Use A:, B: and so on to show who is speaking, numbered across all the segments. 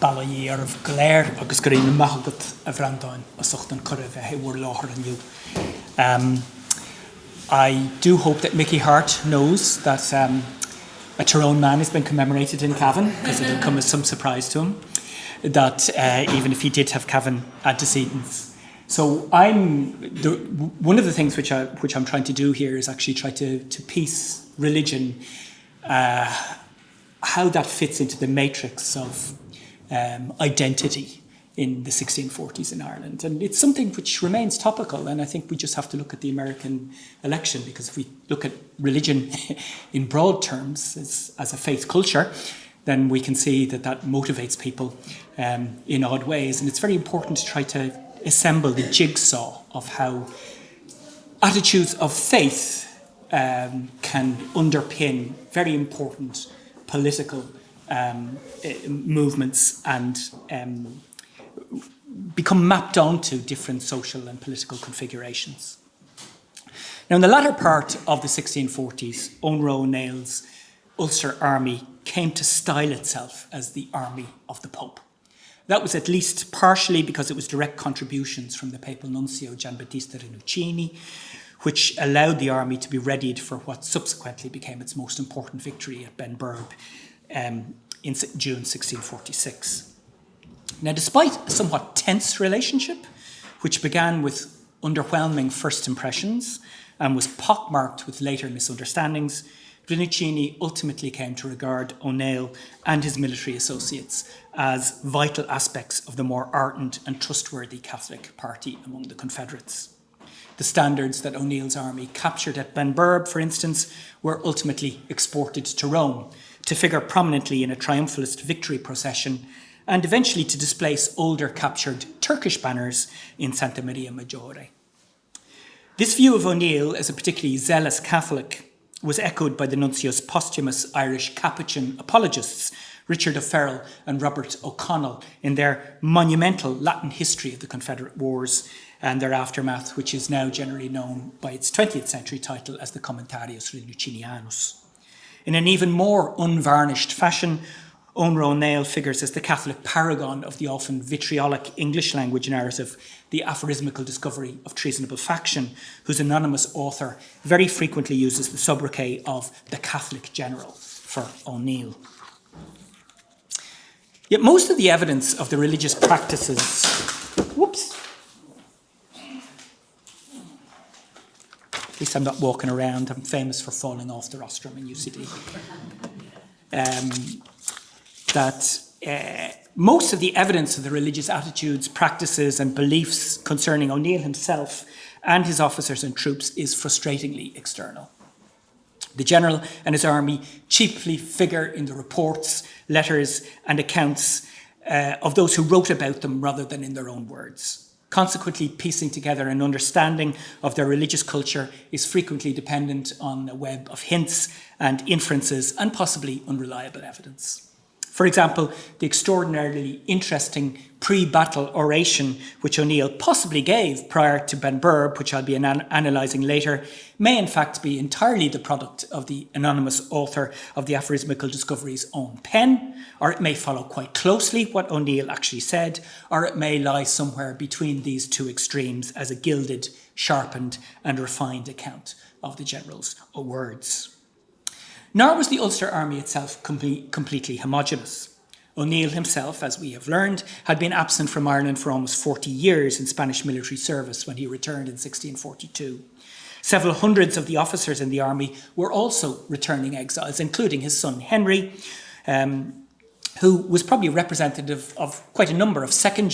A: balayé of Glare, agus Green Mahagat of Randoin, a Sochtan Curve, a Hayward Loher and you. I do hope that Mickey Hart knows that a Tyrone man has been commemorated in Cavan, because it'll come as some surprise to him, that even if he did have Cavan antecedents. So one of the things which I'm trying to do here is actually try to piece religion, how that fits into the matrix of identity in the 1640s in Ireland. And it's something which remains topical, and I think we just have to look at the American election, because if we look at religion in broad terms as a faith culture, then we can see that motivates people in odd ways. And it's very important to try to assemble the jigsaw of how attitudes of faith can underpin very important political movements and become mapped onto different social and political configurations. Now, in the latter part of the 1640s, Eoghan Rua Ulster Army came to style itself as the Army of the Pope. That was at least partially because it was direct contributions from the papal nuncio Giambattista Rinuccini, which allowed the army to be readied for what subsequently became its most important victory at Benburb in June 1646. Now, despite a somewhat tense relationship, which began with underwhelming first impressions and was pockmarked with later misunderstandings, Rinuccini ultimately came to regard O'Neill and his military associates as vital aspects of the more ardent and trustworthy Catholic party among the Confederates. The standards that O'Neill's army captured at Benburb, for instance, were ultimately exported to Rome to figure prominently in a triumphalist victory procession and eventually to displace older captured Turkish banners in Santa Maria Maggiore. This view of O'Neill as a particularly zealous Catholic was echoed by the nuncio's posthumous Irish Capuchin apologists, Richard O'Farrell and Robert O'Connell, in their monumental Latin history of the Confederate Wars and their aftermath, which is now generally known by its 20th century title as the Commentarius Rinuccinianus. In an even more unvarnished fashion, Eoghan Rua figures as the Catholic paragon of the often vitriolic English language narrative, the aphorismical discovery of treasonable faction, whose anonymous author very frequently uses the sobriquet of the Catholic General for O'Neill. Yet most of the evidence of the religious practices, at least I'm not walking around, I'm famous for falling off the rostrum in UCD. Most of the evidence of the religious attitudes, practices and beliefs concerning O'Neill himself and his officers and troops is frustratingly external. The general and his army chiefly figure in the reports, letters and accounts of those who wrote about them rather than in their own words. Consequently, piecing together an understanding of their religious culture is frequently dependent on a web of hints and inferences and possibly unreliable evidence. For example, the extraordinarily interesting pre-battle oration which O'Neill possibly gave prior to Benburb, which I'll be analysing later, may in fact be entirely the product of the anonymous author of the aphorismical discovery's own pen, or it may follow quite closely what O'Neill actually said, or it may lie somewhere between these two extremes as a gilded, sharpened and refined account of the general's words. Nor was the Ulster Army itself completely homogeneous. O'Neill himself, as we have learned, had been absent from Ireland for almost 40 years in Spanish military service when he returned in 1642. Several hundreds of the officers in the army were also returning exiles, including his son Henry, who was probably representative of quite a number of second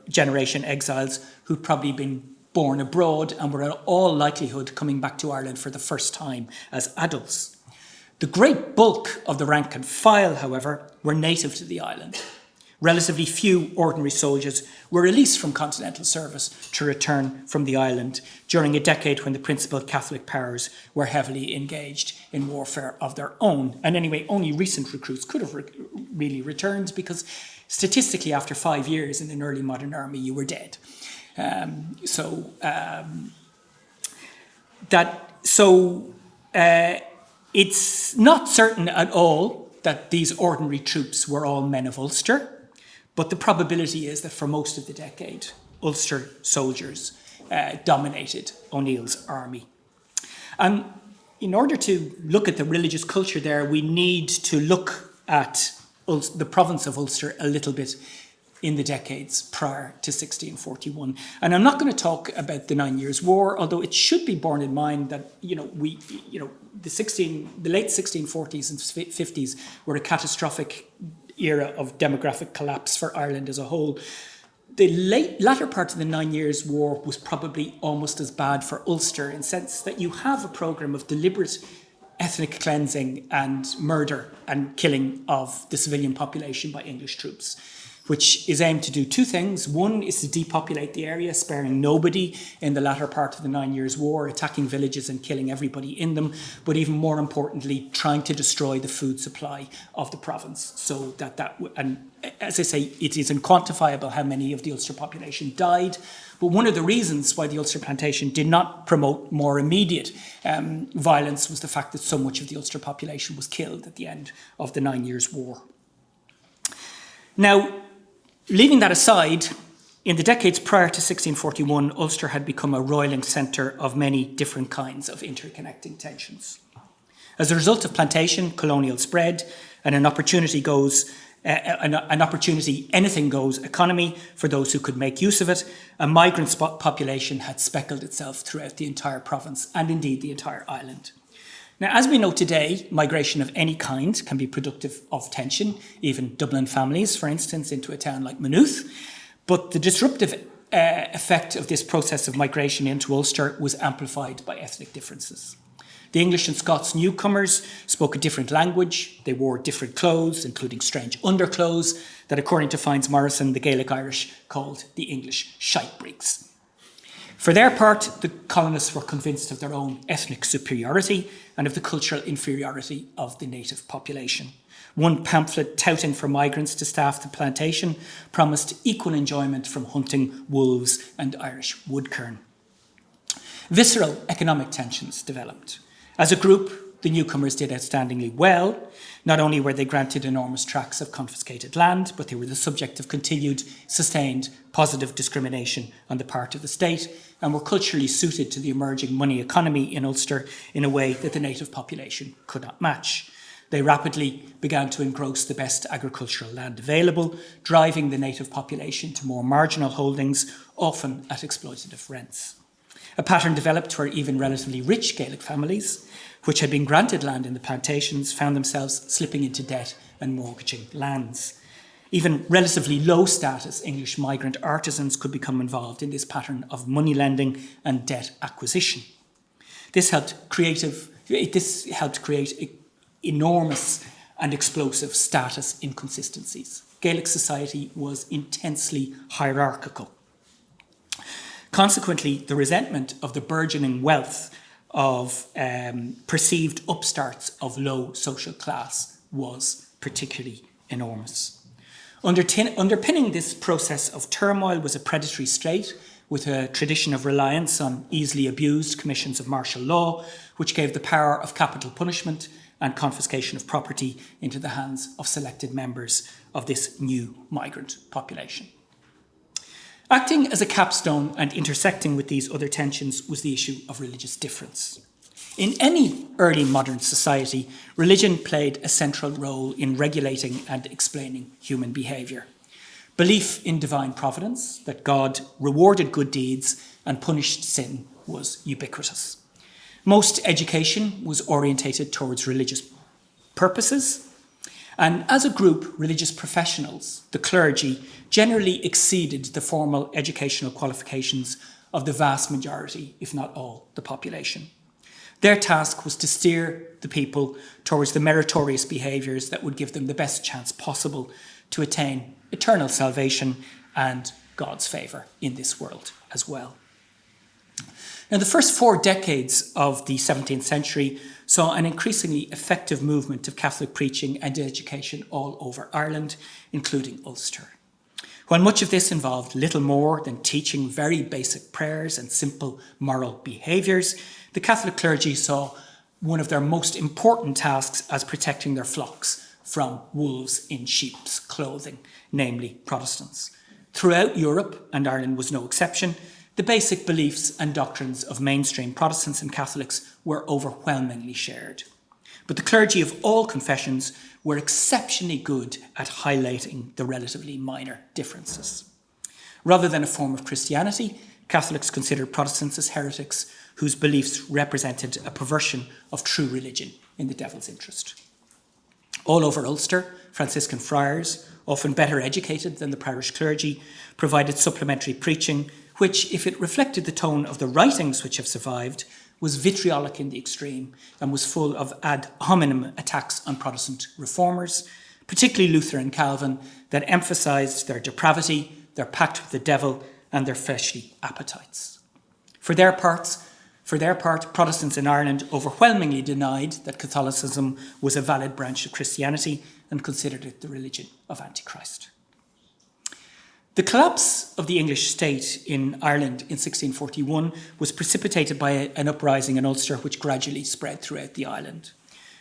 A: generation exiles who'd probably been born abroad and were in all likelihood coming back to Ireland for the first time as adults. The great bulk of the rank and file, however, were native to the island. Relatively few ordinary soldiers were released from continental service to return from the island during a decade when the principal Catholic powers were heavily engaged in warfare of their own. And anyway, only recent recruits could have really returned because statistically after 5 years in an early modern army, you were dead. It's not certain at all that these ordinary troops were all men of Ulster, But the probability is that for most of the decade, Ulster soldiers dominated O'Neill's army. And in order to look at the religious culture there, we need to look at the province of Ulster a little bit in the decades prior to 1641. And I'm not going to talk about the 9 Years' War, although it should be borne in mind that the late 1640s and 50s were a catastrophic era of demographic collapse for Ireland as a whole. The latter part of the 9 Years' War was probably almost as bad for Ulster, in the sense that you have a programme of deliberate ethnic cleansing and murder and killing of the civilian population by English troops, which is aimed to do two things. One is to depopulate the area, sparing nobody in the latter part of the 9 Years' War, attacking villages and killing everybody in them, but even more importantly, trying to destroy the food supply of the province. So and as I say, it is unquantifiable how many of the Ulster population died, but one of the reasons why the Ulster Plantation did not promote more immediate violence was the fact that so much of the Ulster population was killed at the end of the 9 Years' War. Now, leaving that aside, in the decades prior to 1641, Ulster had become a roiling centre of many different kinds of interconnecting tensions. As a result of plantation, colonial spread, and anything goes economy for those who could make use of it, a migrant population had speckled itself throughout the entire province and indeed the entire island. Now, as we know today, migration of any kind can be productive of tension, even Dublin families, for instance, into a town like Maynooth. But the disruptive effect of this process of migration into Ulster was amplified by ethnic differences. The English and Scots newcomers spoke a different language. They wore different clothes, including strange underclothes that, according to Fynes Morrison, the Gaelic Irish called the English shitebreeks. For their part, the colonists were convinced of their own ethnic superiority and of the cultural inferiority of the native population. One pamphlet touting for migrants to staff the plantation promised equal enjoyment from hunting wolves and Irish woodkern. Visceral economic tensions developed. As a group, the newcomers did outstandingly well. Not only were they granted enormous tracts of confiscated land, but they were the subject of continued, sustained, positive discrimination on the part of the state, and were culturally suited to the emerging money economy in Ulster in a way that the native population could not match. They rapidly began to engross the best agricultural land available, driving the native population to more marginal holdings, often at exploitative rents. A pattern developed where even relatively rich Gaelic families, which had been granted land in the plantations, found themselves slipping into debt and mortgaging lands. Even relatively low status English migrant artisans could become involved in this pattern of money lending and debt acquisition. This helped create enormous and explosive status inconsistencies. Gaelic society was intensely hierarchical. Consequently, the resentment of the burgeoning wealth of perceived upstarts of low social class was particularly enormous. Underpinning this process of turmoil was a predatory state with a tradition of reliance on easily abused commissions of martial law, which gave the power of capital punishment and confiscation of property into the hands of selected members of this new migrant population. Acting as a capstone and intersecting with these other tensions was the issue of religious difference. In any early modern society, religion played a central role in regulating and explaining human behaviour. Belief in divine providence, that God rewarded good deeds and punished sin, was ubiquitous. Most education was orientated towards religious purposes, and as a group, religious professionals, the clergy, generally exceeded the formal educational qualifications of the vast majority, if not all, the population. Their task was to steer the people towards the meritorious behaviours that would give them the best chance possible to attain eternal salvation and God's favour in this world as well. Now, the first 4 decades of the 17th century saw an increasingly effective movement of Catholic preaching and education all over Ireland, including Ulster. While much of this involved little more than teaching very basic prayers and simple moral behaviours, the Catholic clergy saw one of their most important tasks as protecting their flocks from wolves in sheep's clothing, namely Protestants. Throughout Europe, and Ireland was no exception, the basic beliefs and doctrines of mainstream Protestants and Catholics were overwhelmingly shared. But the clergy of all confessions were exceptionally good at highlighting the relatively minor differences. Rather than a form of Christianity, Catholics considered Protestants as heretics whose beliefs represented a perversion of true religion in the devil's interest. All over Ulster, Franciscan friars, often better educated than the parish clergy, provided supplementary preaching, which, if it reflected the tone of the writings which have survived, was vitriolic in the extreme and was full of ad hominem attacks on Protestant reformers, particularly Luther and Calvin, that emphasised their depravity, their pact with the devil, and their fleshly appetites. For their part, Protestants in Ireland overwhelmingly denied that Catholicism was a valid branch of Christianity and considered it the religion of Antichrist. The collapse of the English state in Ireland in 1641 was precipitated by an uprising in Ulster which gradually spread throughout the island.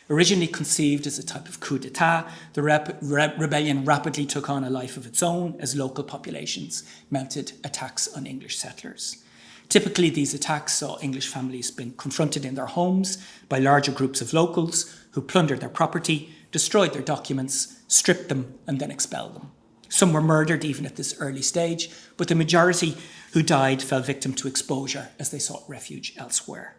A: Originally conceived as a type of coup d'etat, the rebellion rapidly took on a life of its own as local populations mounted attacks on English settlers. Typically, these attacks saw English families being confronted in their homes by larger groups of locals who plundered their property, destroyed their documents, stripped them, and then expelled them. Some were murdered even at this early stage, but the majority who died fell victim to exposure as they sought refuge elsewhere.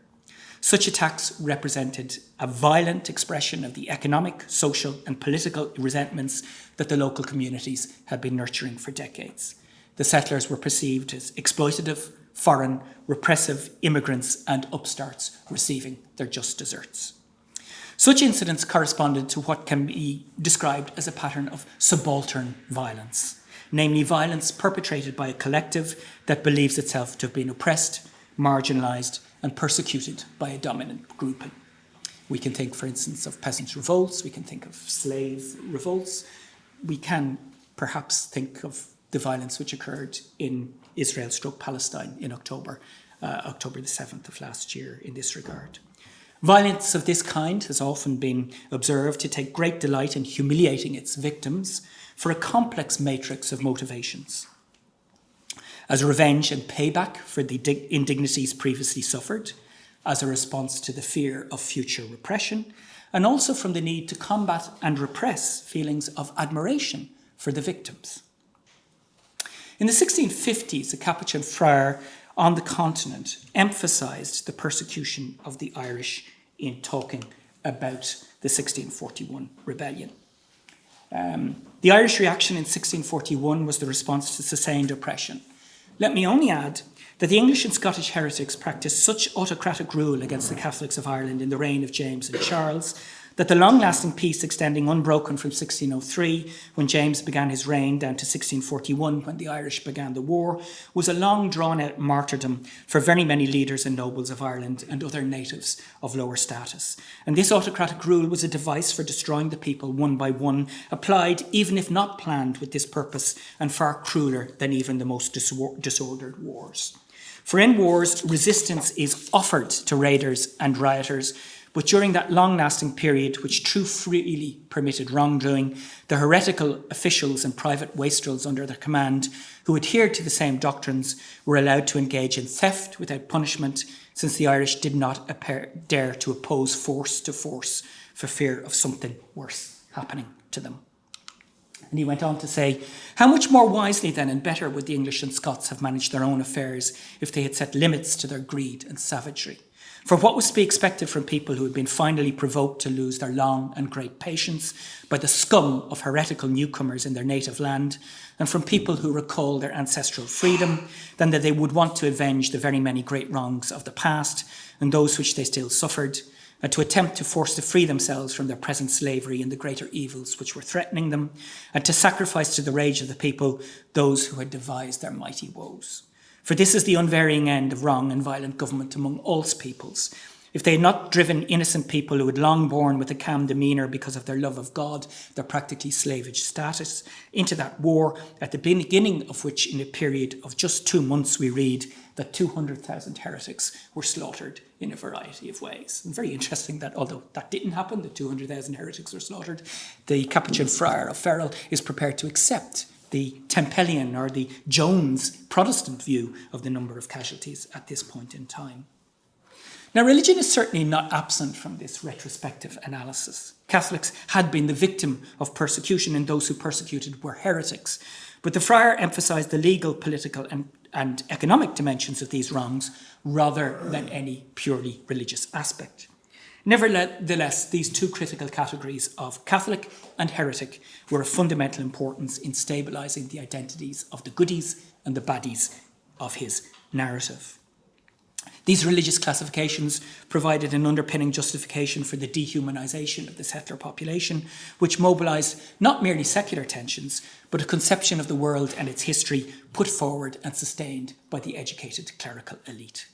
A: Such attacks represented a violent expression of the economic, social, and political resentments that the local communities had been nurturing for decades. The settlers were perceived as exploitative, foreign, repressive immigrants and upstarts receiving their just deserts. Such incidents corresponded to what can be described as a pattern of subaltern violence, namely violence perpetrated by a collective that believes itself to have been oppressed, marginalised, and persecuted by a dominant grouping. We can think, for instance, of peasant revolts, we can think of slave revolts, we can perhaps think of the violence which occurred in Israel/Palestine in October the 7th of last year in this regard. Violence of this kind has often been observed to take great delight in humiliating its victims for a complex matrix of motivations. As revenge and payback for the indignities previously suffered, as a response to the fear of future repression, and also from the need to combat and repress feelings of admiration for the victims. In the 1650s, a Capuchin friar on the continent emphasised the persecution of the Irish in talking about the 1641 rebellion. The Irish reaction in 1641 was the response to sustained oppression. Let me only add that the English and Scottish heretics practised such autocratic rule against the Catholics of Ireland in the reign of James and Charles that the long-lasting peace extending unbroken from 1603, when James began his reign, down to 1641, when the Irish began the war, was a long drawn-out martyrdom for very many leaders and nobles of Ireland and other natives of lower status. And this autocratic rule was a device for destroying the people one by one, applied, even if not planned with this purpose, and far crueler than even the most disordered wars. For in wars, resistance is offered to raiders and rioters, but during that long-lasting period, which too freely permitted wrongdoing, the heretical officials and private wastrels under their command, who adhered to the same doctrines, were allowed to engage in theft without punishment, since the Irish did not dare to oppose force to force for fear of something worse happening to them. And he went on to say, how much more wisely then and better would the English and Scots have managed their own affairs if they had set limits to their greed and savagery? For what was to be expected from people who had been finally provoked to lose their long and great patience by the scum of heretical newcomers in their native land, and from people who recall their ancestral freedom, than that they would want to avenge the very many great wrongs of the past and those which they still suffered, and to attempt to force to free themselves from their present slavery and the greater evils which were threatening them, and to sacrifice to the rage of the people those who had devised their mighty woes. For this is the unvarying end of wrong and violent government among all peoples. If they had not driven innocent people who had long borne with a calm demeanour because of their love of God, their practically slavish status, into that war, at the beginning of which, in a period of just 2 months, we read that 200,000 heretics were slaughtered in a variety of ways. And very interesting that although that didn't happen, that 200,000 heretics were slaughtered, the Capuchin friar of Ferrol is prepared to accept the Tempelian or the Jones Protestant view of the number of casualties at this point in time. Now, religion is certainly not absent from this retrospective analysis. Catholics had been the victim of persecution, and those who persecuted were heretics. But the friar emphasised the legal, political and economic dimensions of these wrongs rather than any purely religious aspect. Nevertheless, these two critical categories of Catholic and heretic were of fundamental importance in stabilising the identities of the goodies and the baddies of his narrative. These religious classifications provided an underpinning justification for the dehumanisation of the settler population, which mobilised not merely secular tensions, but a conception of the world and its history put forward and sustained by the educated clerical elite.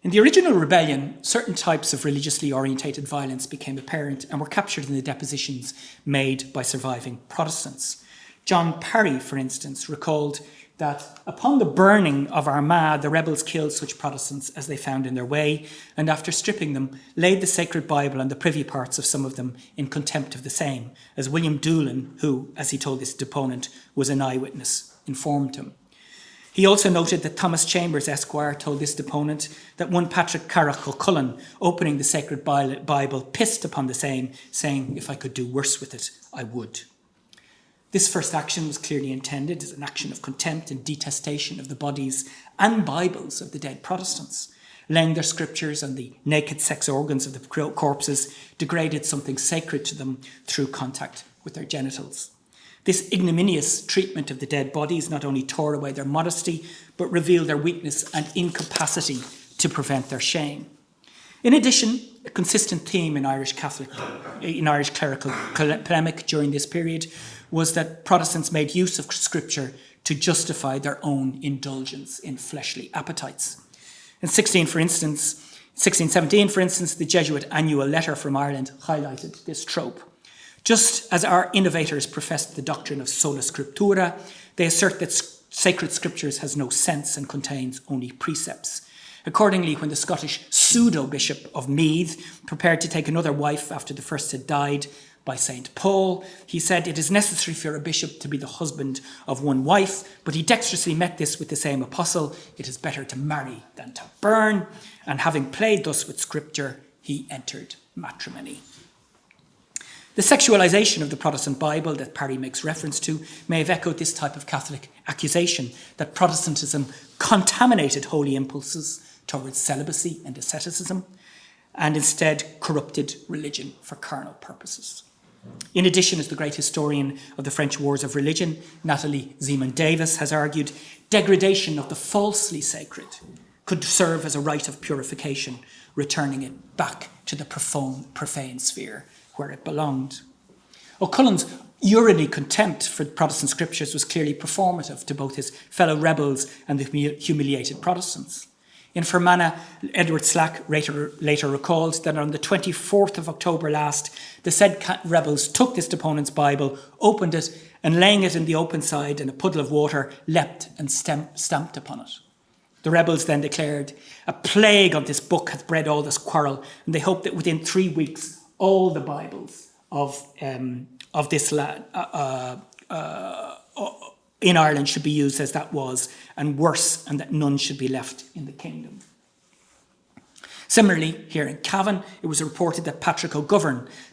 A: In the original rebellion, certain types of religiously orientated violence became apparent and were captured in the depositions made by surviving Protestants. John Parry, for instance, recalled that upon the burning of Armagh, the rebels killed such Protestants as they found in their way, and after stripping them, laid the sacred Bible and the privy parts of some of them in contempt of the same, as William Doolan, who, as he told his deponent, was an eyewitness, informed him. He also noted that Thomas Chambers, Esquire, told this deponent that one Patrick Carrach O'Cullen, opening the sacred Bible, pissed upon the same, saying, "If I could do worse with it, I would." This first action was clearly intended as an action of contempt and detestation of the bodies and Bibles of the dead Protestants. Laying their scriptures and the naked sex organs of the corpses degraded something sacred to them through contact with their genitals. This ignominious treatment of the dead bodies not only tore away their modesty, but revealed their weakness and incapacity to prevent their shame. In addition, a consistent theme in Irish clerical polemic during this period was that Protestants made use of Scripture to justify their own indulgence in fleshly appetites. In 1617, for instance, the Jesuit annual letter from Ireland highlighted this trope. Just as our innovators professed the doctrine of sola scriptura, they assert that sacred scriptures has no sense and contains only precepts. Accordingly, when the Scottish pseudo-bishop of Meath prepared to take another wife after the first had died by St. Paul, he said it is necessary for a bishop to be the husband of one wife, but he dexterously met this with the same apostle: it is better to marry than to burn, and having played thus with Scripture, he entered matrimony. The sexualisation of the Protestant Bible that Parry makes reference to may have echoed this type of Catholic accusation that Protestantism contaminated holy impulses towards celibacy and asceticism, and instead corrupted religion for carnal purposes. In addition, as the great historian of the French Wars of Religion, Nathalie Zeman-Davis, has argued, degradation of the falsely sacred could serve as a rite of purification, returning it back to the profane sphere where it belonged. O'Cullen's uriny contempt for Protestant scriptures was clearly performative to both his fellow rebels and the humiliated Protestants. In Fermanagh, Edward Slack later recalled that on the 24th of October last, the said rebels took this deponent's Bible, opened it, and laying it in the open side in a puddle of water, leapt and stamped upon it. The rebels then declared, "A plague of this book hath bred all this quarrel," and they hoped that within 3 weeks, all the Bibles of this land in Ireland should be used as that was, and worse, and that none should be left in the kingdom. Similarly, here in Cavan, it was reported that Patrick O,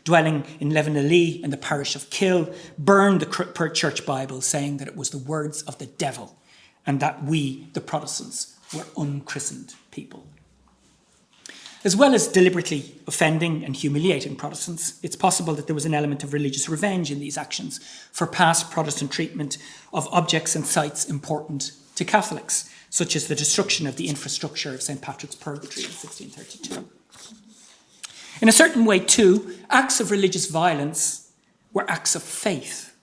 A: dwelling in Levenali in the parish of Kill, burned the church Bible, saying that it was the words of the devil, and that we, the Protestants, were unchristened people. As well as deliberately offending and humiliating Protestants, it's possible that there was an element of religious revenge in these actions for past Protestant treatment of objects and sites important to Catholics, such as the destruction of the infrastructure of St. Patrick's Purgatory in 1632. In a certain way, too, acts of religious violence were acts of faith.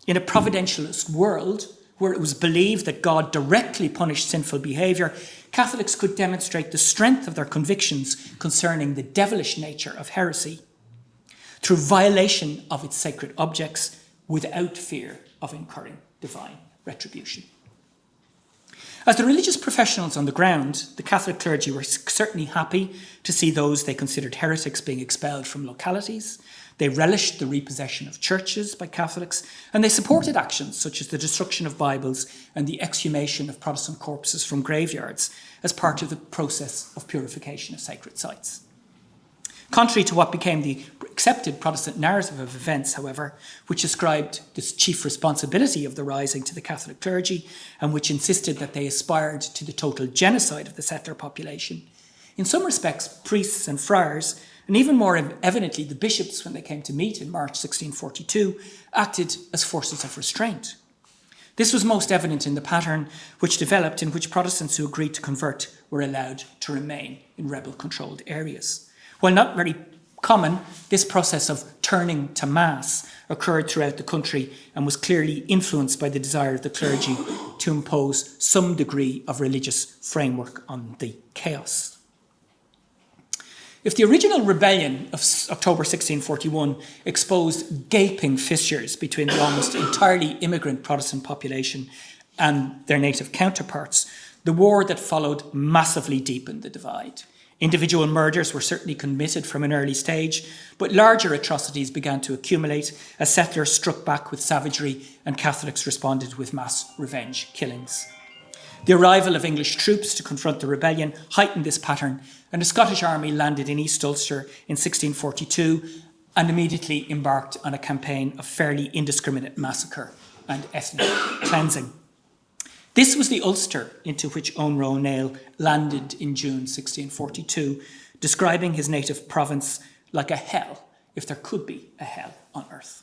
A: In a providentialist world, where it was believed that God directly punished sinful behaviour, Catholics could demonstrate the strength of their convictions concerning the devilish nature of heresy through violation of its sacred objects without fear of incurring divine retribution. As the religious professionals on the ground, the Catholic clergy were certainly happy to see those they considered heretics being expelled from localities. They relished the repossession of churches by Catholics, and they supported actions such as the destruction of Bibles and the exhumation of Protestant corpses from graveyards as part of the process of purification of sacred sites. Contrary to what became the accepted Protestant narrative of events, however, which ascribed this chief responsibility of the rising to the Catholic clergy and which insisted that they aspired to the total genocide of the settler population, in some respects, priests and friars, and even more evidently the bishops when they came to meet in March 1642, acted as forces of restraint. This was most evident in the pattern which developed in which Protestants who agreed to convert were allowed to remain in rebel-controlled areas. While not very common, this process of turning to mass occurred throughout the country and was clearly influenced by the desire of the clergy to impose some degree of religious framework on the chaos. If the original rebellion of October 1641 exposed gaping fissures between the almost entirely immigrant Protestant population and their native counterparts, the war that followed massively deepened the divide. Individual murders were certainly committed from an early stage, but larger atrocities began to accumulate as settlers struck back with savagery and Catholics responded with mass revenge killings. The arrival of English troops to confront the rebellion heightened this pattern, and the Scottish army landed in East Ulster in 1642 and immediately embarked on a campaign of fairly indiscriminate massacre and ethnic cleansing. This was the Ulster into which Eoghan Rua landed in June 1642, describing his native province like a hell, if there could be a hell on earth.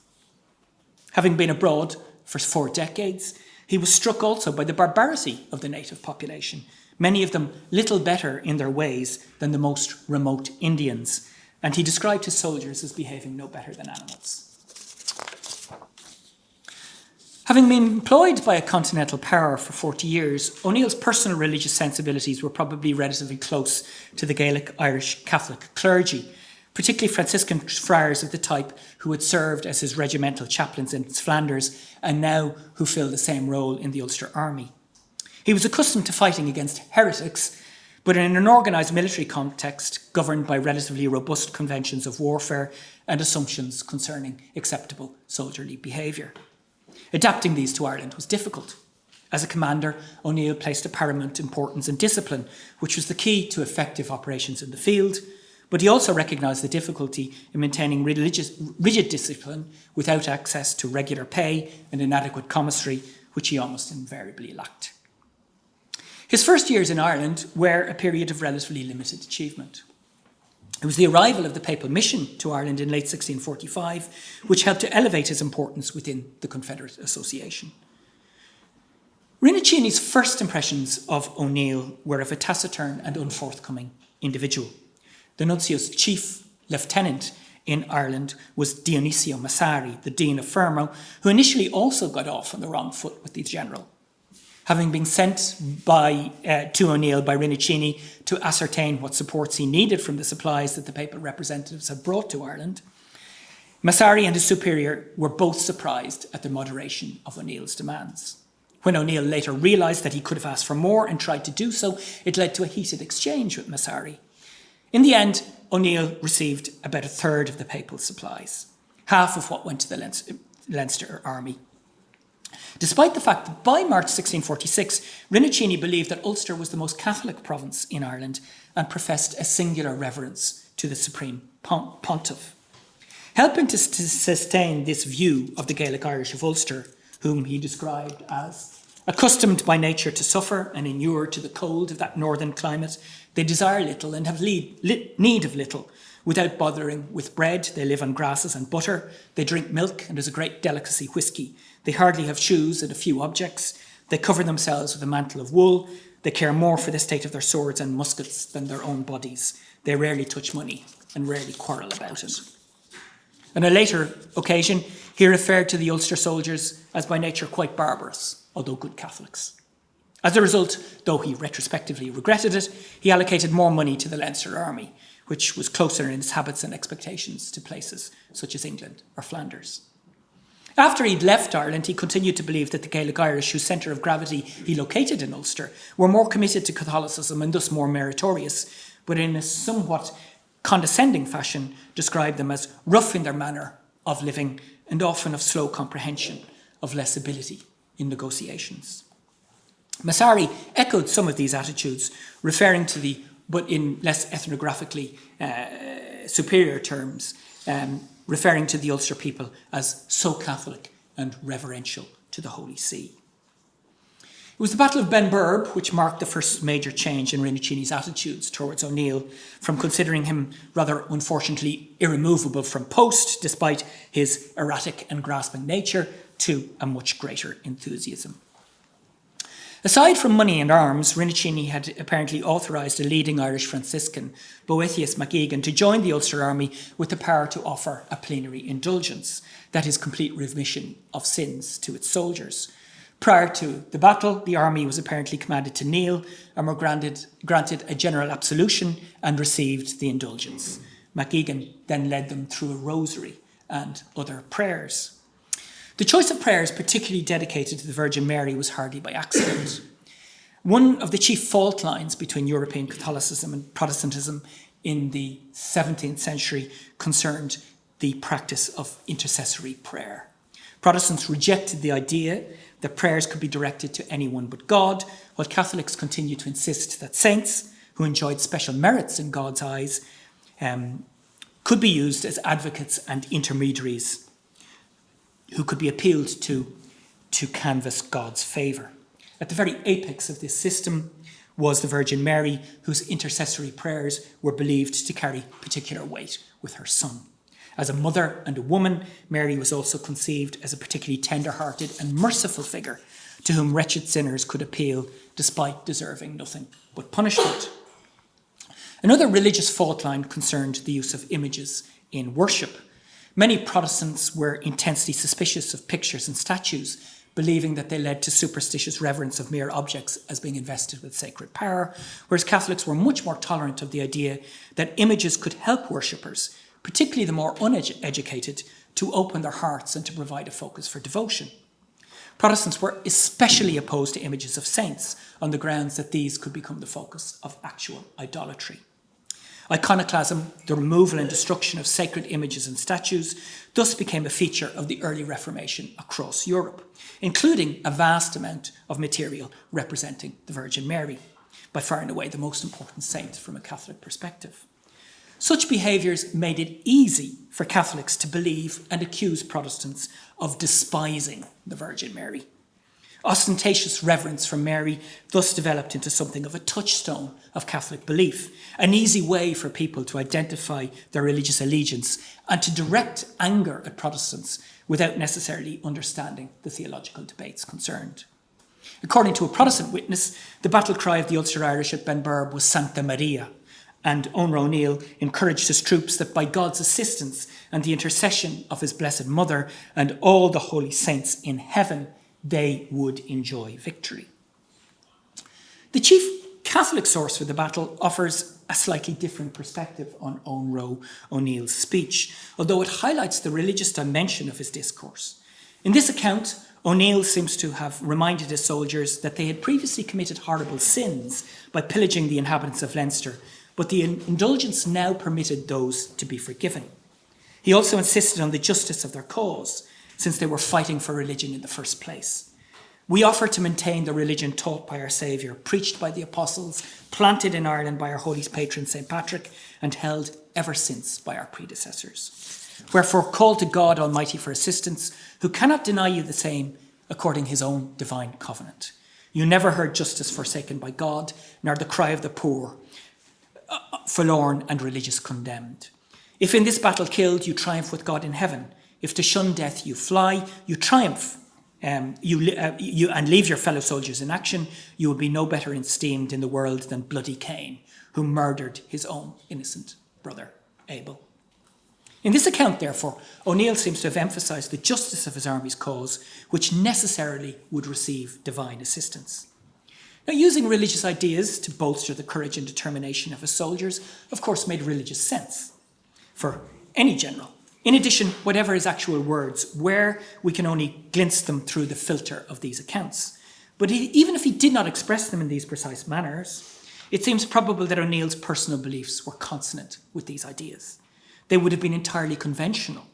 A: Having been abroad for 4 decades, he was struck also by the barbarity of the native population, many of them little better in their ways than the most remote Indians, and he described his soldiers as behaving no better than animals. Having been employed by a continental power for 40 years, O'Neill's personal religious sensibilities were probably relatively close to the Gaelic Irish Catholic clergy, particularly Franciscan friars of the type who had served as his regimental chaplains in Flanders and now who filled the same role in the Ulster Army. He was accustomed to fighting against heretics, but in an organised military context governed by relatively robust conventions of warfare and assumptions concerning acceptable soldierly behaviour. Adapting these to Ireland was difficult. As a commander, O'Neill placed a paramount importance in discipline, which was the key to effective operations in the field, but he also recognised the difficulty in maintaining rigid discipline without access to regular pay and an adequate commissary, which he almost invariably lacked. His first years in Ireland were a period of relatively limited achievement. It was the arrival of the papal mission to Ireland in late 1645, which helped to elevate his importance within the Confederate Association. Rinuccini's first impressions of O'Neill were of a taciturn and unforthcoming individual. The nuncio's chief lieutenant in Ireland was Dionisio Massari, the Dean of Fermo, who initially also got off on the wrong foot with the general. Having been sent to O'Neill by Rinuccini to ascertain what supports he needed from the supplies that the papal representatives had brought to Ireland, Massari and his superior were both surprised at the moderation of O'Neill's demands. When O'Neill later realised that he could have asked for more and tried to do so, it led to a heated exchange with Massari. In the end, O'Neill received about a third of the papal supplies, half of what went to the Leinster army. Despite the fact that by March 1646, Rinuccini believed that Ulster was the most Catholic province in Ireland and professed a singular reverence to the Supreme Pontiff. Helping to sustain this view of the Gaelic Irish of Ulster, whom he described as accustomed by nature to suffer and inured to the cold of that northern climate, they desire little and have need of little. Without bothering with bread, they live on grasses and butter. They drink milk and as a great delicacy whisky. They hardly have shoes and a few objects. They cover themselves with a mantle of wool. They care more for the state of their swords and muskets than their own bodies. They rarely touch money and rarely quarrel about it. On a later occasion, he referred to the Ulster soldiers as by nature quite barbarous, although good Catholics. As a result, though he retrospectively regretted it, he allocated more money to the Leinster army, which was closer in its habits and expectations to places such as England or Flanders. After he'd left Ireland, he continued to believe that the Gaelic Irish, whose centre of gravity he located in Ulster, were more committed to Catholicism and thus more meritorious, but in a somewhat condescending fashion, described them as rough in their manner of living and often of slow comprehension, of less ability in negotiations. Masari echoed some of these attitudes, referring to but in less ethnographically superior terms, referring to the Ulster people as so Catholic and reverential to the Holy See. It was the Battle of Benburb which marked the first major change in Rinuccini's attitudes towards O'Neill, from considering him rather unfortunately irremovable from post, despite his erratic and grasping nature, to a much greater enthusiasm. Aside from money and arms, Rinuccini had apparently authorised a leading Irish Franciscan, Boethius MacEoghan, to join the Ulster Army with the power to offer a plenary indulgence, that is, complete remission of sins, to its soldiers. Prior to the battle, the army was apparently commanded to kneel and were granted a general absolution and received the indulgence. MacEoghan then led them through a rosary and other prayers. The choice of prayers particularly dedicated to the Virgin Mary was hardly by accident. One of the chief fault lines between European Catholicism and Protestantism in the 17th century concerned the practice of intercessory prayer. Protestants rejected the idea that prayers could be directed to anyone but God, while Catholics continued to insist that saints, who enjoyed special merits in God's eyes, could be used as advocates and intermediaries who could be appealed to canvass God's favour. At the very apex of this system was the Virgin Mary, whose intercessory prayers were believed to carry particular weight with her Son. As a mother and a woman, Mary was also conceived as a particularly tender-hearted and merciful figure to whom wretched sinners could appeal despite deserving nothing but punishment. Another religious fault line concerned the use of images in worship. Many Protestants were intensely suspicious of pictures and statues, believing that they led to superstitious reverence of mere objects as being invested with sacred power, whereas Catholics were much more tolerant of the idea that images could help worshippers, particularly the more uneducated, to open their hearts and to provide a focus for devotion. Protestants were especially opposed to images of saints on the grounds that these could become the focus of actual idolatry. Iconoclasm, the removal and destruction of sacred images and statues, thus became a feature of the early Reformation across Europe, including a vast amount of material representing the Virgin Mary, by far and away the most important saint from a Catholic perspective. Such behaviours made it easy for Catholics to believe and accuse Protestants of despising the Virgin Mary. Ostentatious reverence for Mary thus developed into something of a touchstone of Catholic belief, an easy way for people to identify their religious allegiance and to direct anger at Protestants without necessarily understanding the theological debates concerned. According to a Protestant witness, the battle cry of the Ulster Irish at Benburb was Santa Maria, and Eoghan O'Neill encouraged his troops that by God's assistance and the intercession of his Blessed Mother and all the holy saints in heaven, they would enjoy victory. The chief Catholic source for the battle offers a slightly different perspective on Eoghan Rua O'Neill's speech, although it highlights the religious dimension of his discourse. In this account, O'Neill seems to have reminded his soldiers that they had previously committed horrible sins by pillaging the inhabitants of Leinster, but the indulgence now permitted those to be forgiven. He also insisted on the justice of their cause, since they were fighting for religion in the first place. We offer to maintain the religion taught by our Saviour, preached by the apostles, planted in Ireland by our holy patron St. Patrick, and held ever since by our predecessors. Wherefore call to God Almighty for assistance, who cannot deny you the same according his own divine covenant. You never heard justice forsaken by God, nor the cry of the poor, forlorn and religious condemned. If in this battle killed, you triumph with God in heaven. If to shun death you fly, you triumph, and leave your fellow soldiers in action, you will be no better esteemed in the world than bloody Cain, who murdered his own innocent brother Abel. In this account, therefore, O'Neill seems to have emphasised the justice of his army's cause, which necessarily would receive divine assistance. Now, using religious ideas to bolster the courage and determination of his soldiers, of course, made religious sense for any general. In addition, whatever his actual words were, we can only glimpse them through the filter of these accounts. But even if he did not express them in these precise manners, it seems probable that O'Neill's personal beliefs were consonant with these ideas. They would have been entirely conventional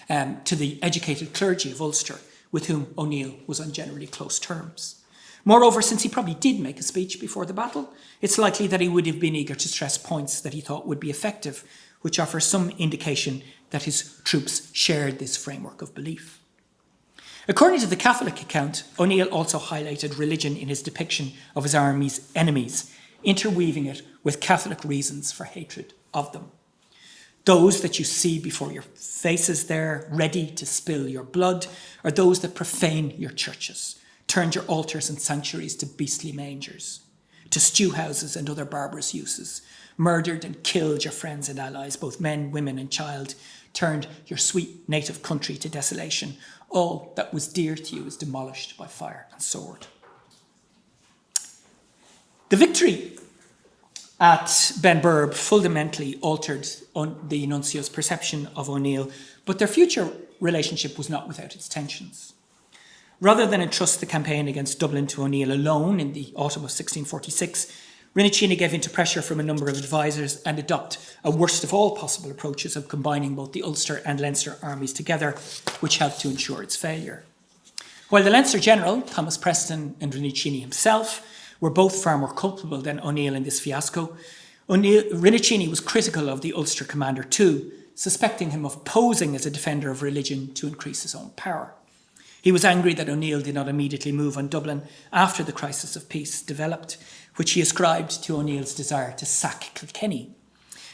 A: to the educated clergy of Ulster, with whom O'Neill was on generally close terms. Moreover, since he probably did make a speech before the battle, it's likely that he would have been eager to stress points that he thought would be effective, which offers some indication that his troops shared this framework of belief. According to the Catholic account, O'Neill also highlighted religion in his depiction of his army's enemies, interweaving it with Catholic reasons for hatred of them. Those that you see before your faces there, ready to spill your blood, are those that profane your churches, turned your altars and sanctuaries to beastly mangers, to stew houses and other barbarous uses, murdered and killed your friends and allies, both men, women and child, turned your sweet native country to desolation. All that was dear to you is demolished by fire and sword. The victory at Benburb fundamentally altered the nuncio's perception of O'Neill, but their future relationship was not without its tensions. Rather than entrust the campaign against Dublin to O'Neill alone in the autumn of 1646, Rinachini gave in to pressure from a number of advisers and adopted a worst of all possible approaches of combining both the Ulster and Leinster armies together, which helped to ensure its failure. While the Leinster general, Thomas Preston, and Rinachini himself were both far more culpable than O'Neill in this fiasco, Rinachini was critical of the Ulster commander too, suspecting him of posing as a defender of religion to increase his own power. He was angry that O'Neill did not immediately move on Dublin after the crisis of peace developed, which he ascribed to O'Neill's desire to sack Kilkenny.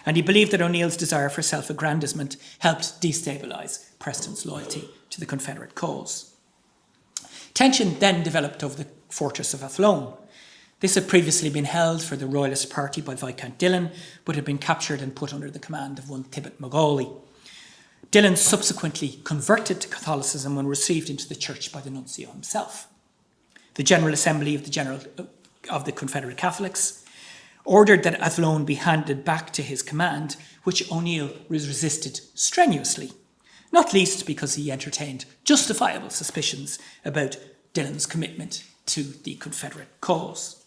A: And he believed that O'Neill's desire for self-aggrandisement helped destabilise Preston's loyalty to the Confederate cause. Tension then developed over the fortress of Athlone. This had previously been held for the Royalist Party by Viscount Dillon, but had been captured and put under the command of one Tibbet Macaulay. Dillon subsequently converted to Catholicism when received into the church by the nuncio himself. The General Assembly of the Confederate Catholics ordered that Athlone be handed back to his command, which O'Neill resisted strenuously, not least because he entertained justifiable suspicions about Dillon's commitment to the Confederate cause.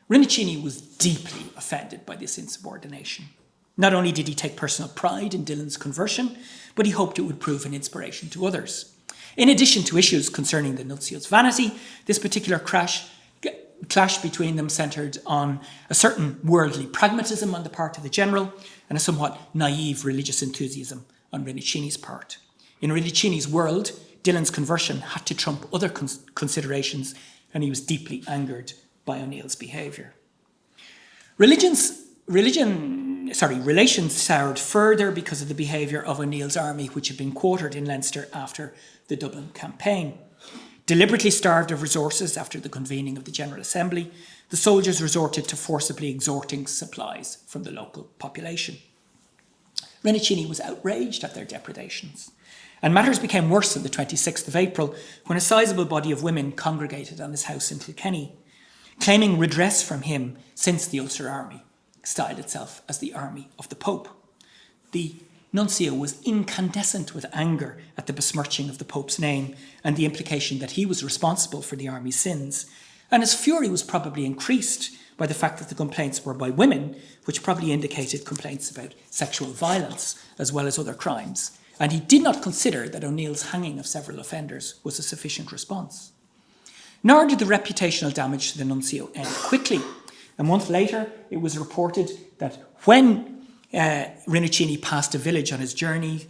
A: Rinachini was deeply offended by this insubordination. Not only did he take personal pride in Dillon's conversion, but he hoped it would prove an inspiration to others. In addition to issues concerning the nuncio's vanity, this particular clash between them centred on a certain worldly pragmatism on the part of the general and a somewhat naive religious enthusiasm on Rinachini's part. In Rinachini's world, Dillon's conversion had to trump other considerations, and he was deeply angered by O'Neill's behaviour. Relations soured further because of the behaviour of O'Neill's army, which had been quartered in Leinster after the Dublin campaign. Deliberately starved of resources after the convening of the General Assembly, the soldiers resorted to forcibly extorting supplies from the local population. Rinachini was outraged at their depredations, and matters became worse on the 26th of April when a sizable body of women congregated on his house in Kilkenny, claiming redress from him since the Ulster Army styled itself as the Army of the Pope. The nuncio was incandescent with anger at the besmirching of the Pope's name and the implication that he was responsible for the army's sins, and his fury was probably increased by the fact that the complaints were by women, which probably indicated complaints about sexual violence as well as other crimes, and he did not consider that O'Neill's hanging of several offenders was a sufficient response. Nor did the reputational damage to the nuncio end quickly. A month later, it was reported that when Rinachini passed a village on his journeys,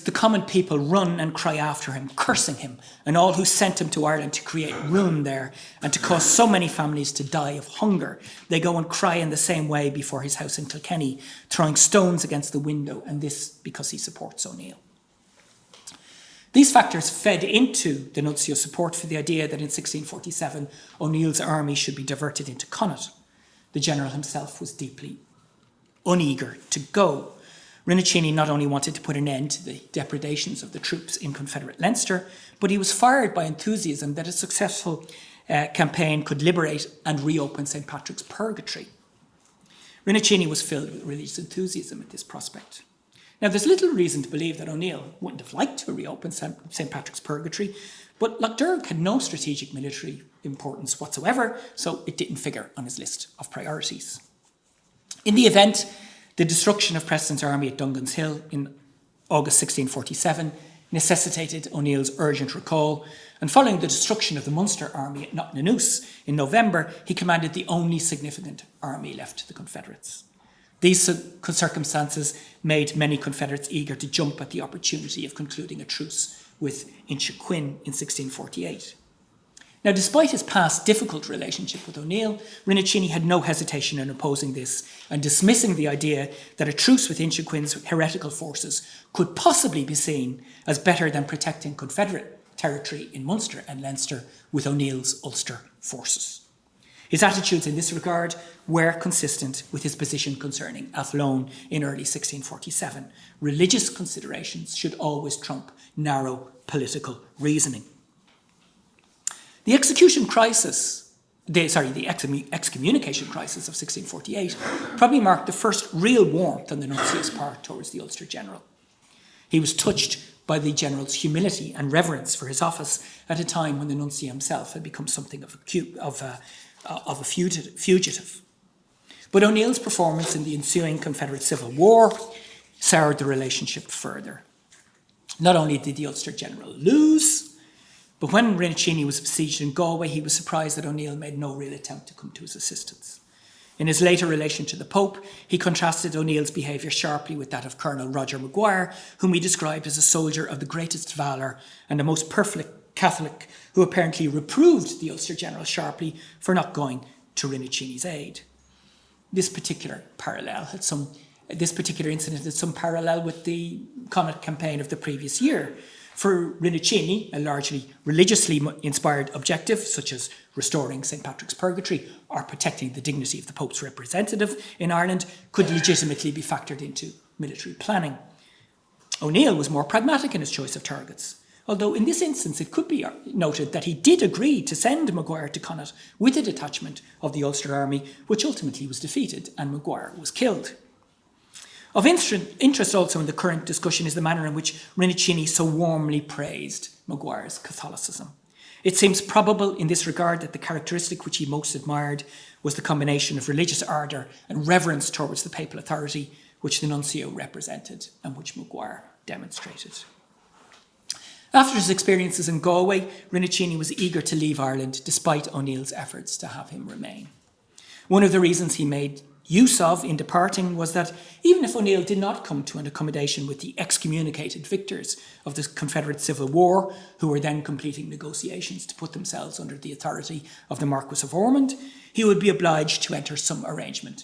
A: the common people run and cry after him, cursing him, and all who sent him to Ireland to create ruin there and to cause so many families to die of hunger. They go and cry in the same way before his house in Kilkenny, throwing stones against the window, and this because he supports O'Neill. These factors fed into the nuncio's support for the idea that in 1647 O'Neill's army should be diverted into Connaught. The general himself was deeply uneager to go. Rinachini not only wanted to put an end to the depredations of the troops in Confederate Leinster, but he was fired by enthusiasm that a successful campaign could liberate and reopen St. Patrick's Purgatory. Rinachini was filled with religious enthusiasm at this prospect. Now, there's little reason to believe that O'Neill wouldn't have liked to reopen St. Patrick's Purgatory, But Tadhg had no strategic military importance whatsoever, so it didn't figure on his list of priorities. In the event, the destruction of Preston's army at Dungan's Hill in August 1647 necessitated O'Neill's urgent recall, and following the destruction of the Munster army at Knocknanoose in November, he commanded the only significant army left to the Confederates. These circumstances made many Confederates eager to jump at the opportunity of concluding a truce with Inchiquin in 1648. Now, despite his past difficult relationship with O'Neill, Rinuccini had no hesitation in opposing this and dismissing the idea that a truce with Inchiquin's heretical forces could possibly be seen as better than protecting Confederate territory in Munster and Leinster with O'Neill's Ulster forces. His attitudes in this regard were consistent with his position concerning Athlone in early 1647. Religious considerations should always trump narrow political reasoning. The excommunication crisis of 1648 probably marked the first real warmth on the nuncio's part towards the Ulster General. He was touched by the General's humility and reverence for his office at a time when the nuncio himself had become something of a fugitive. But O'Neill's performance in the ensuing Confederate Civil War soured the relationship further. Not only did the Ulster General lose, but when Rinuccini was besieged in Galway, he was surprised that O'Neill made no real attempt to come to his assistance. In his later relation to the Pope, he contrasted O'Neill's behaviour sharply with that of Colonel Roger Maguire, whom he described as a soldier of the greatest valour and a most perfect Catholic, who apparently reproved the Ulster General sharply for not going to Rinuccini's aid. This particular incident had some parallel with the Connaught campaign of the previous year. For Rinuccini, a largely religiously inspired objective, such as restoring St. Patrick's Purgatory or protecting the dignity of the Pope's representative in Ireland, could legitimately be factored into military planning. O'Neill was more pragmatic in his choice of targets, although in this instance it could be noted that he did agree to send Maguire to Connaught with a detachment of the Ulster Army, which ultimately was defeated and Maguire was killed. Of interest also in the current discussion is the manner in which Rinuccini so warmly praised Maguire's Catholicism. It seems probable in this regard that the characteristic which he most admired was the combination of religious ardour and reverence towards the papal authority which the nuncio represented and which Maguire demonstrated. After his experiences in Galway, Rinuccini was eager to leave Ireland despite O'Neill's efforts to have him remain. One of the reasons he made use of in departing was that even if O'Neill did not come to an accommodation with the excommunicated victors of the Confederate Civil War, who were then completing negotiations to put themselves under the authority of the Marquess of Ormond, he would be obliged to enter some arrangement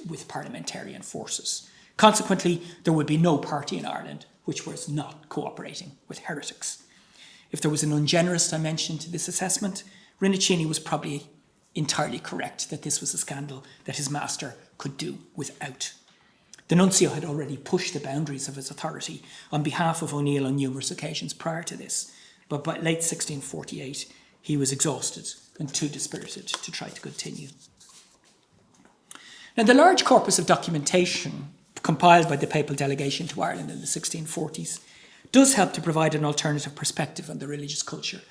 A: with parliamentarian forces. Consequently, there would be no party in Ireland which was not cooperating with heretics. If there was an ungenerous dimension to this assessment, Rinuccini was probably entirely correct that this was a scandal that his master could do without. The nuncio had already pushed the boundaries of his authority on behalf of O'Neill on numerous occasions prior to this, but by late 1648 he was exhausted and too dispirited to try to continue. Now, the large corpus of documentation compiled by the papal delegation to Ireland in the 1640s does help to provide an alternative perspective on the religious culture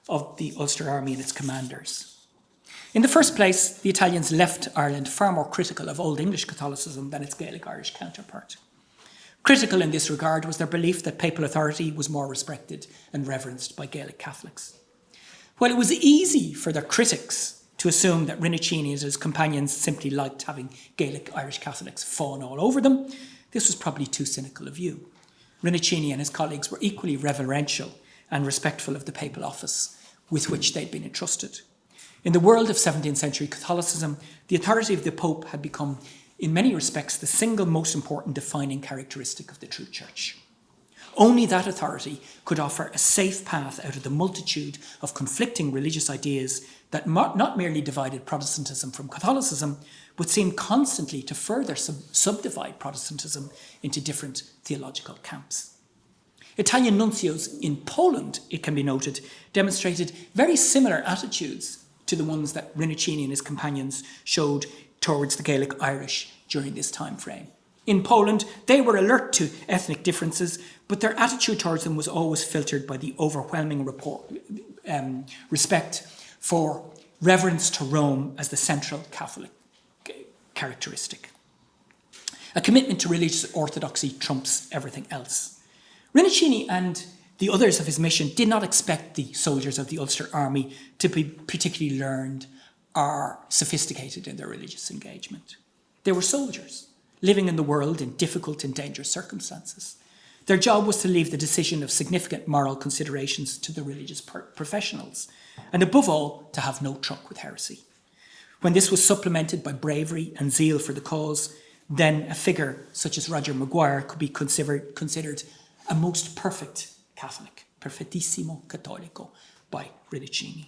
A: of the Ulster Army and its commanders. In the first place, the Italians left Ireland far more critical of Old English Catholicism than its Gaelic Irish counterpart. Critical in this regard was their belief that papal authority was more respected and reverenced by Gaelic Catholics. While it was easy for their critics to assume that Rinuccini and his companions simply liked having Gaelic Irish Catholics fawn all over them, this was probably too cynical a view. Rinuccini and his colleagues were equally reverential and respectful of the papal office with which they'd been entrusted. In the world of 17th century Catholicism, the authority of the Pope had become, in many respects, the single most important defining characteristic of the true Church. Only that authority could offer a safe path out of the multitude of conflicting religious ideas that not merely divided Protestantism from Catholicism, but seemed constantly to further subdivide Protestantism into different theological camps. Italian nuncios in Poland, it can be noted, demonstrated very similar attitudes to the ones that Rinuccini and his companions showed towards the Gaelic Irish during this time frame. In Poland, they were alert to ethnic differences, but their attitude towards them was always filtered by the overwhelming respect for reverence to Rome as the central Catholic characteristic. A commitment to religious orthodoxy trumps everything else. Rinuccini and the others of his mission did not expect the soldiers of the Ulster Army to be particularly learned or sophisticated in their religious engagement. They were soldiers, living in the world in difficult and dangerous circumstances. Their job was to leave the decision of significant moral considerations to the religious professionals, and above all, to have no truck with heresy. When this was supplemented by bravery and zeal for the cause, then a figure such as Roger Maguire could be considered a most perfect Catholic, perfettissimo cattolico, by Rinuccini.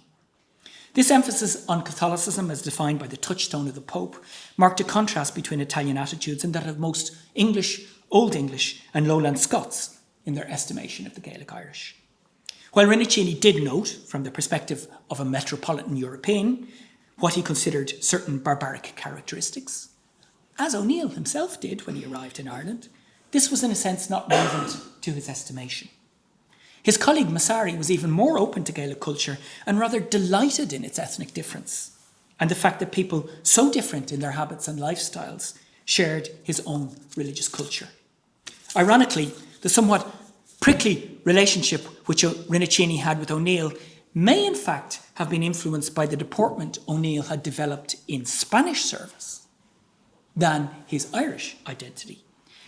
A: This emphasis on Catholicism, as defined by the touchstone of the Pope, marked a contrast between Italian attitudes and that of most English, Old English and Lowland Scots in their estimation of the Gaelic Irish. While Rinuccini did note, from the perspective of a metropolitan European, what he considered certain barbaric characteristics, as O'Neill himself did when he arrived in Ireland, this was in a sense not relevant to his estimation. His colleague Massari was even more open to Gaelic culture and rather delighted in its ethnic difference and the fact that people so different in their habits and lifestyles shared his own religious culture. Ironically, the somewhat prickly relationship which Rinuccini had with O'Neill may in fact have been influenced by the deportment O'Neill had developed in Spanish service than his Irish identity.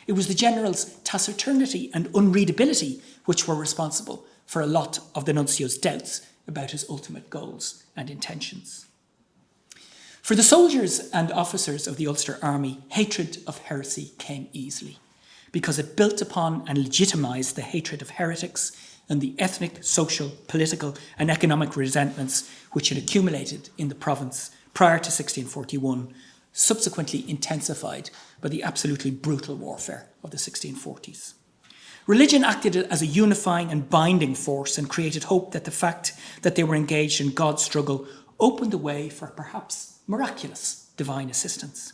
A: It was the general's taciturnity and unreadability which were responsible for a lot of the nuncio's doubts about his ultimate goals and intentions. For the soldiers and officers of the Ulster Army, hatred of heresy came easily because it built upon and legitimised the hatred of heretics and the ethnic, social, political and economic resentments which had accumulated in the province prior to 1641, subsequently intensified by the absolutely brutal warfare of the 1640s. Religion acted as a unifying and binding force and created hope that the fact that they were engaged in God's struggle opened the way for perhaps miraculous divine assistance.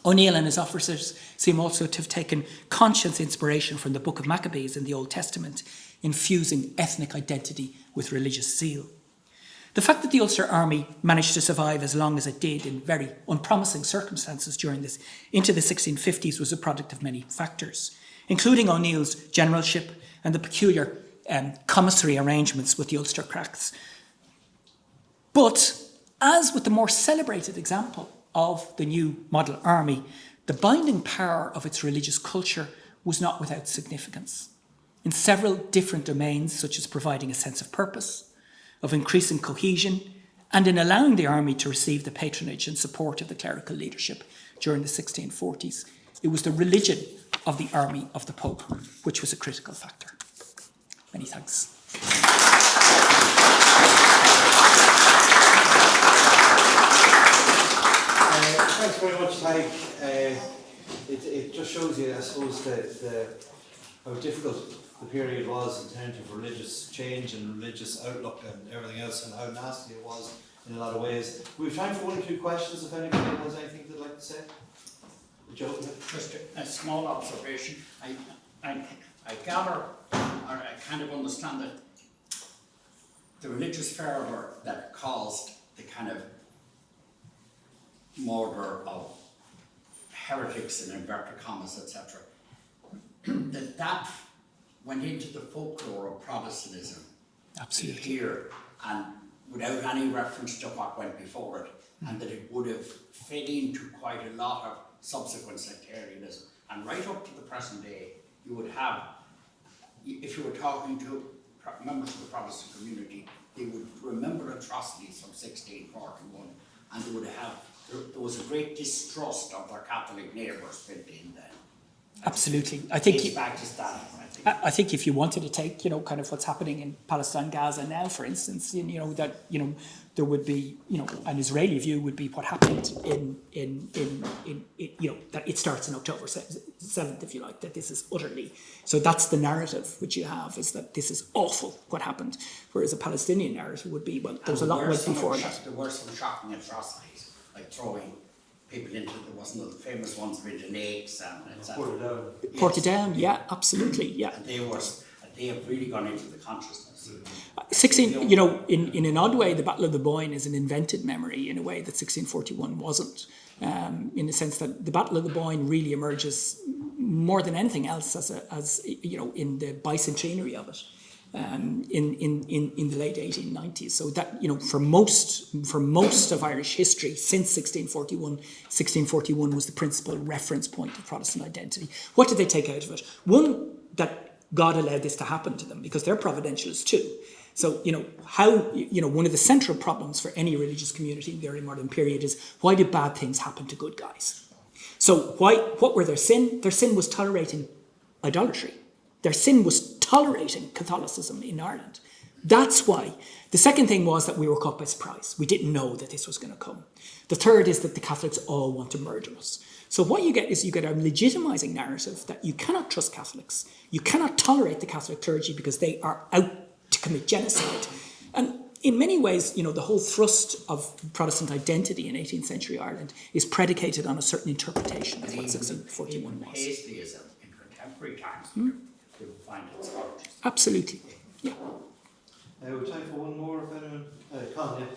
A: O'Neill and his officers seem also to have taken conscious inspiration from the Book of Maccabees in the Old Testament, infusing ethnic identity with religious zeal. The fact that the Ulster Army managed to survive as long as it did in very unpromising circumstances into the 1650s was a product of many factors, including O'Neill's generalship and the peculiar commissary arrangements with the Ulster Cracks. But, as with the more celebrated example of the new model army, the binding power of its religious culture was not without significance. In several different domains, such as providing a sense of purpose, of increasing cohesion, and in allowing the army to receive the patronage and support of the clerical leadership during the 1640s, it was the religion of the army of the Pope which was a critical factor. Many thanks.
B: Thanks very much, Tadhg. It just shows you, I suppose, how difficult the period was in terms of religious change and religious outlook and everything else, and how nasty it was in a lot of ways. We have time for one or two questions if anybody has anything they'd like to say. Joe?
C: Just a small observation. I gather, or I kind of understand that the religious fervour that caused the kind of murder of heretics in inverted commas, etc., that went into the folklore of Protestantism.
A: Absolutely.
C: Here, and without any reference to what went before it, and that it would have fed into quite a lot of subsequent sectarianism. And right up to the present day, you would have, if you were talking to members of the Protestant community, they would remember atrocities from 1641, and they would have, there was a great distrust of their Catholic neighbours built in then.
A: Absolutely. I think if you wanted to take, kind of what's happening in Palestine, Gaza now, for instance, that there would be, an Israeli view would be what happened in that it starts in October 7th, if you like, that this is utterly. So that's the narrative which you have, is that this is awful what happened, whereas a Palestinian narrative would be, well, there's a lot went before that.
C: There were some shocking atrocities, like throwing people into, there wasn't the famous ones with the lakes and etc.
A: Portadown, yeah, absolutely, yeah.
C: And they have really gone into the consciousness.
A: 16, you know, in an odd way, the Battle of the Boyne is an invented memory in a way that 1641 wasn't. In the sense that the Battle of the Boyne really emerges more than anything else as you know, in the bicentenary of it. In the late 1890s. So that, you know, for most of Irish history since 1641 was the principal reference point of Protestant identity. What did they take out of it? One, that God allowed this to happen to them because they're providentialists too. So, you know, one of the central problems for any religious community in the early modern period is, why do bad things happen to good guys? So what were their sin? Their sin was tolerating idolatry. Their sin was tolerating Catholicism in Ireland. That's why. The second thing was that we were caught by surprise. We didn't know that this was going to come. The third is that the Catholics all want to murder us. So what you get is you get a legitimising narrative that you cannot trust Catholics. You cannot tolerate the Catholic clergy because they are out to commit genocide. And in many ways, you know, the whole thrust of Protestant identity in 18th century Ireland is predicated on a certain interpretation of what 1641 was.
C: Paisleyism in contemporary times. You will find it scholars.
A: Absolutely, yeah.
B: We have time for one more, if anyone. Con, yeah.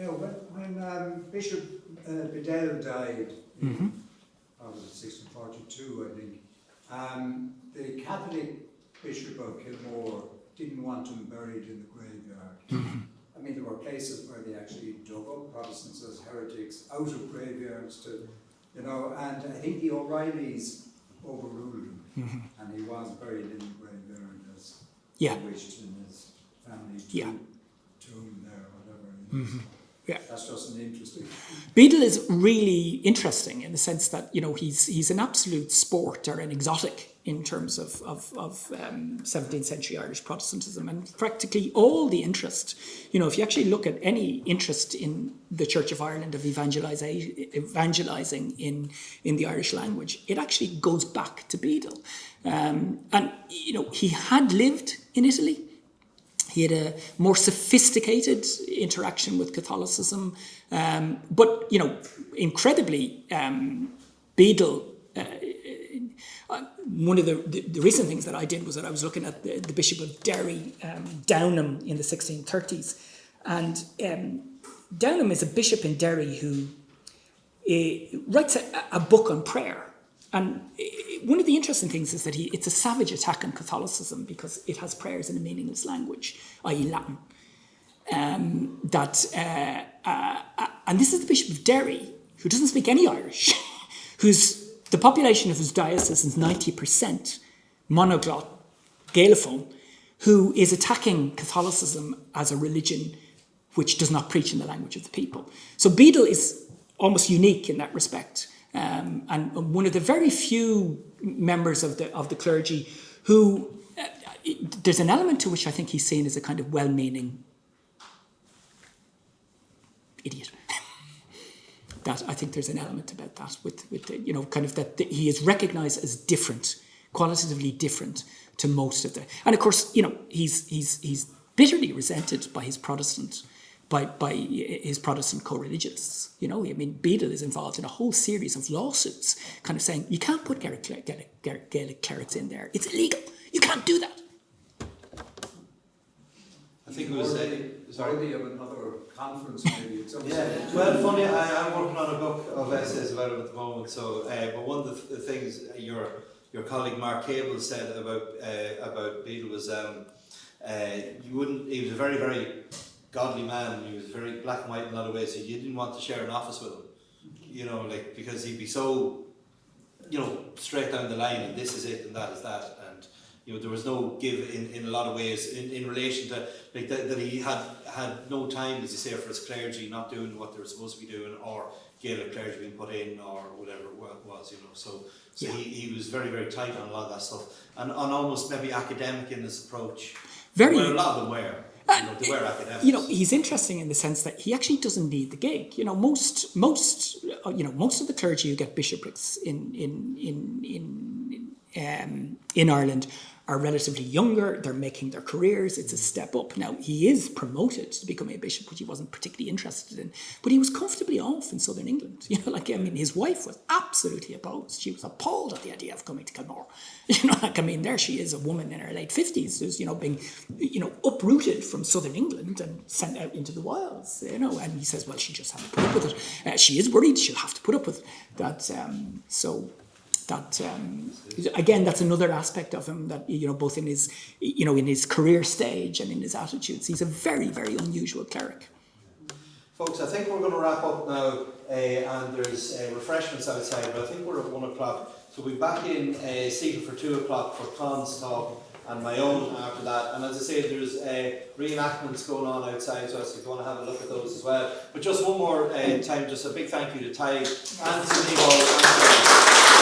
D: Yeah, when Bishop Bedell died in 1642, I think, the Catholic Bishop of Kilmore didn't want him buried in the graveyard. I mean, there were places where they actually dug up Protestants as heretics out of graveyards to, you know, and I think the O'Reillys overruled him, and he was buried in the graveyard as he wished in his family tomb there, whatever it is.
A: Yeah.
D: That's just an interesting.
A: Bedell is really interesting in the sense that, you know, he's an absolute sport or an exotic in terms of 17th century Irish Protestantism, and practically all the interest, you know, if you actually look at any interest in the Church of Ireland of evangelizing in the Irish language, it actually goes back to Bedell. And, you know, he had lived in Italy. He had a more sophisticated interaction with Catholicism. But, you know, incredibly, Bedell, one of the recent things that I did was that I was looking at the Bishop of Derry, Downham, in the 1630s. And Downham is a bishop in Derry who writes a book on prayer. And one of the interesting things is that it's a savage attack on Catholicism because it has prayers in a meaningless language, i.e. Latin. And this is the Bishop of Derry, who doesn't speak any Irish, the population of whose diocese is 90% monoglot Gaelophone, who is attacking Catholicism as a religion which does not preach in the language of the people. So Bedell is almost unique in that respect. And one of the very few members of the clergy who, there's an element to which I think he's seen as a kind of well-meaning idiot. That I think there's an element about that with the, you know, kind of that he is recognised as different, qualitatively different to most of the, and of course, you know, he's bitterly resented by his Protestant. By his Protestant co-religionists. You know, I mean, Bedell is involved in a whole series of lawsuits kind of saying, you can't put Gaelic clerics in there. It's illegal. You can't do that.
B: I think it was...
D: Sorry, of another conference maybe.
B: Yeah, well, funny, I'm working on a book of essays about it at the moment, so, but one of the things your colleague Mark Cable said about Bedell was, he was a very, very godly man. He was very black and white in a lot of ways, so you didn't want to share an office with him, you know, like, because he'd be so, you know, straight down the line, and this is it and that is that, and you know, there was no give in a lot of ways in relation to like that he had no time, as you say, for his clergy not doing what they were supposed to be doing, or Gaelic clergy being put in, or whatever it was, you know. So yeah. he was very, very tight on a lot of that stuff, and on almost maybe academic in his approach.
A: Very.
B: Where a lot of them were. You know, they were academics.
A: You know, he's interesting in the sense that he actually doesn't need the gig. You know, most of the clergy who get bishoprics in Ireland are relatively younger, they're making their careers, it's a step up. Now, he is promoted to becoming a bishop, which he wasn't particularly interested in, but he was comfortably off in southern England. You know, like, I mean, his wife was absolutely opposed. She was appalled at the idea of coming to Kilmore. You know, like, I mean, there she is, a woman in her late 50s who's, you know, being, you know, uprooted from southern England and sent out into the wilds, you know, and he says, well, she'll just have to put up with it. She is worried, she'll have to put up with that. Again, that's another aspect of him that, you know, both in his, you know, in his career stage and in his attitudes. He's a very, very unusual cleric.
B: Folks, I think we're going to wrap up now, and there's refreshments outside, but I think we're at 1 o'clock. So we'll be back in seated for 2 o'clock for Con's talk and my own after that. And as I say, there's reenactments going on outside, so if you want to have a look at those as well. But just one more time, just a big thank you to Tadhg and to Eoghan.